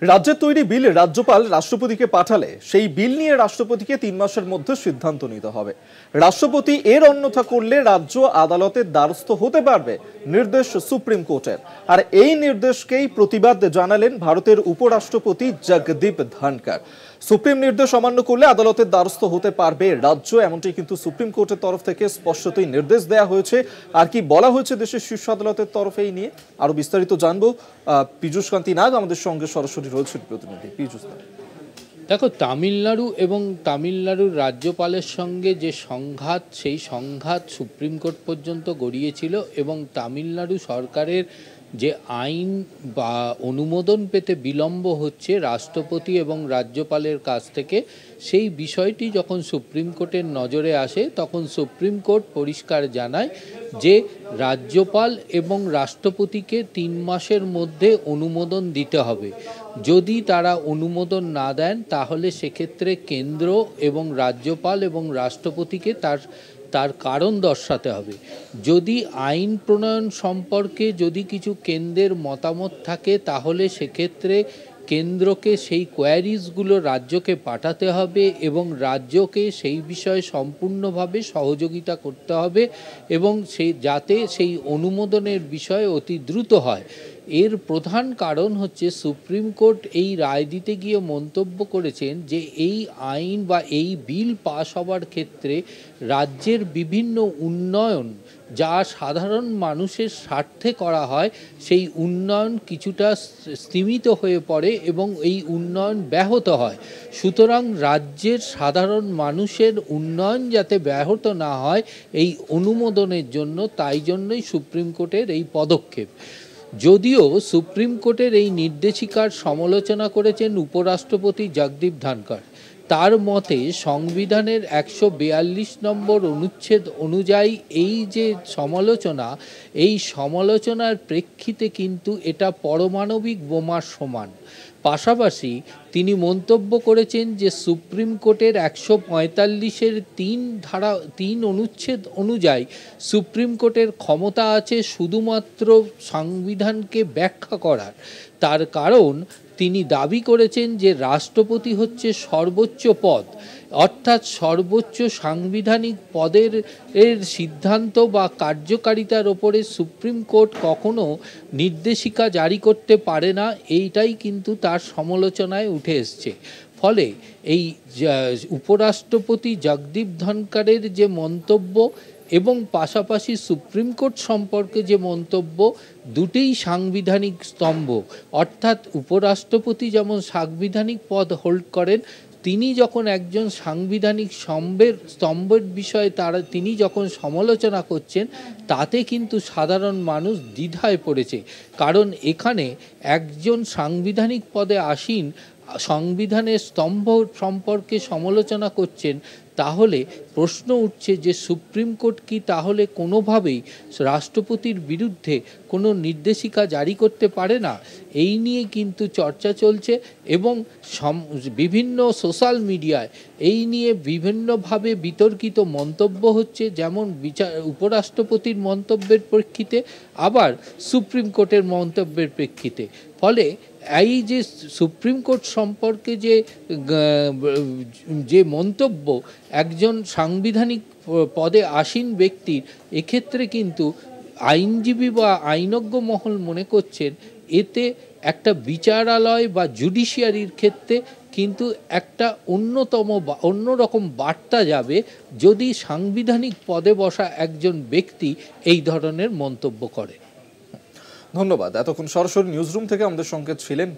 রাজ্যের তৈরি বিল রাজ্যপাল রাষ্ট্রপতিকে পাঠালে সেই বিল নিয়ে রাষ্ট্রপতিকে 3 মাসের মধ্যে সিদ্ধান্ত নিতে হবে। রাষ্ট্রপতি এর অন্যথা করলে রাজ্য আদালতের দ্বারস্থ হতে পারবে, নির্দেশ সুপ্রিম কোর্টের। আর এই নির্দেশকেই প্রতিবাদ জানালেন ভারতের উপরাষ্ট্রপতি জগদীপ ধনকর। সুপ্রিম নির্দেশ অমান্য করলে আদালতের দ্বারস্থ হতে পারবে রাজ্য, এমনটি কিন্তু সুপ্রিম কোর্টের তরফ থেকে স্পষ্টতই নির্দেশ দেওয়া হয়েছে। আর কি বলা হয়েছে দেশের শীর্ষ আদালতের তরফে এই নিয়ে আরো বিস্তারিত জানবো। পীযূষ কান্তি নাগ আমাদের সঙ্গে সরাসরি রয়েছেন প্রতিনিধি। পীযূষ, দেখো, তামিলনাড়ু এবং তামিলনাড়ুর রাজ্যপালের সঙ্গে যে সংঘাত, সেই সংঘাত সুপ্রিম কোর্ট পর্যন্ত গড়িয়েছিল এবং তামিলনাড়ু সরকারের যে আইন বা অনুমোদন পেতে বিলম্ব হচ্ছে রাষ্ট্রপতি এবং রাজ্যপালের কাছ থেকে, সেই বিষয়টি যখন সুপ্রিম কোর্টের নজরে আসে তখন সুপ্রিম কোর্ট পরিষ্কার জানায় যে রাজ্যপাল এবং রাষ্ট্রপতিকে 3 মাসের মধ্যে অনুমোদন দিতে হবে। যদি তারা অনুমোদন না দেন তাহলে সেক্ষেত্রে কেন্দ্র এবং রাজ্যপাল এবং রাষ্ট্রপতিকে তার কারণ দর্শাতে হবে। যদি আইন প্রণয়ন সম্পর্কে যদি কিছু কেন্দ্রের মতামত থাকে তাহলে সেক্ষেত্রে কেন্দ্রকে সেই কোয়ারিজগুলো রাজ্যকে পাঠাতে হবে এবং রাজ্যকে সেই বিষয়ে সম্পূর্ণভাবে সহযোগিতা করতে হবে এবং যাতে সেই অনুমোদনের বিষয় অতি দ্রুত হয়। এর প্রধান কারণ হচ্ছে সুপ্রিম কোর্ট এই রায় দিতে গিয়ে মন্তব্য করেছেন যে এই আইন বা এই বিল পাশ হওয়ার ক্ষেত্রে রাজ্যের বিভিন্ন উন্নয়ন যা সাধারণ মানুষের স্বার্থে করা হয় সেই উন্নয়ন কিছুটা স্তীমিত হয়ে পড়ে এবং এই উন্নয়ন ব্যাহত হয়। সুতরাং রাজ্যের সাধারণ মানুষের উন্নয়ন যাতে ব্যাহত না হয় এই অনুমোদনের জন্য, তাই জন্যই সুপ্রিম কোর্টের এই পদক্ষেপ। যদিও সুপ্রিম কোর্টের এই নির্দেশিকার সমালোচনা করেছেন উপরাষ্ট্রপতি জগদীপ ধনকর। তার মতে সংবিধানের 142 নম্বর অনুচ্ছেদ অনুযায়ী এই যে সমালোচনা, এই সমালোচনার প্রেক্ষিতে কিন্তু এটা পারমাণবিক বোমার সমান। পাশাপাশি তিনি মন্তব্য করেছেন যে সুপ্রিম কোর্টের 145-এর 3 অনুচ্ছেদ অনুযায়ী সুপ্রিম কোর্টের ক্ষমতা আছে শুধুমাত্র সংবিধানকে ব্যাখ্যা করার। তার কারণ তিনি দাবি করেছেন যে রাষ্ট্রপতি হচ্ছে সর্বোচ্চ পদ, অর্থাৎ সর্বোচ্চ সাংবিধানিক পদের সিদ্ধান্ত বা কার্যকারিতার ওপরে সুপ্রিম কোর্ট কখনো নির্দেশিকা জারি করতে পারে না। এইটাই কিন্তু তার সমালোচনায় উঠে এসছে। ফলে এই উপরাষ্ট্রপতি জগদীপ ধনকরের যে মন্তব্য এবং পাশাপাশি সুপ্রিম কোর্ট সম্পর্কে যে মন্তব্য, দুটিই সাংবিধানিক স্তম্ভ। অর্থাৎ উপরাষ্ট্রপতি যেমন সাংবিধানিক পদ হোল্ড করেন, তিনি যখন একজন সাংবিধানিক স্তম্ভের বিষয়ে তিনি যখন সমালোচনা করছেন, তাতে কিন্তু সাধারণ মানুষ দ্বিধায় পড়েছে। কারণ এখানে একজন সাংবিধানিক পদে আসীন সংবিধানের স্তম্ভ সম্পর্কে সমালোচনা করছেন, তাহলে প্রশ্ন উঠছে যে সুপ্রিম কোর্ট কি তাহলে কোনোভাবেই রাষ্ট্রপতির বিরুদ্ধে কোনো নির্দেশিকা জারি করতে পারে না? এই নিয়ে কিন্তু চর্চা চলছে এবং বিভিন্ন সোশ্যাল মিডিয়ায় এই নিয়ে বিভিন্নভাবে বিতর্কিত মন্তব্য হচ্ছে, যেমন উপরাষ্ট্রপতির মন্তব্যের প্রেক্ষিতে, আবার সুপ্রিম কোর্টের মন্তব্যের প্রেক্ষিতে। ফলে এই যে সুপ্রিম কোর্ট সম্পর্কে যে মন্তব্য একজন সাংবিধানিক পদে আসীন ব্যক্তির, এক্ষেত্রে কিন্তু আইনজীবী বা আইনজ্ঞ মহল মনে করছেন এতে একটা বিচারালয় বা জুডিশিয়ারির ক্ষেত্রে কিন্তু একটা অন্যরকম বার্তা যাবে যদি সাংবিধানিক পদে বসা একজন ব্যক্তি এই ধরনের মন্তব্য করে। ধন্যবাদ। এতক্ষণ সরাসরি নিউজরুম থেকে আমাদের সঙ্গে ছিলেন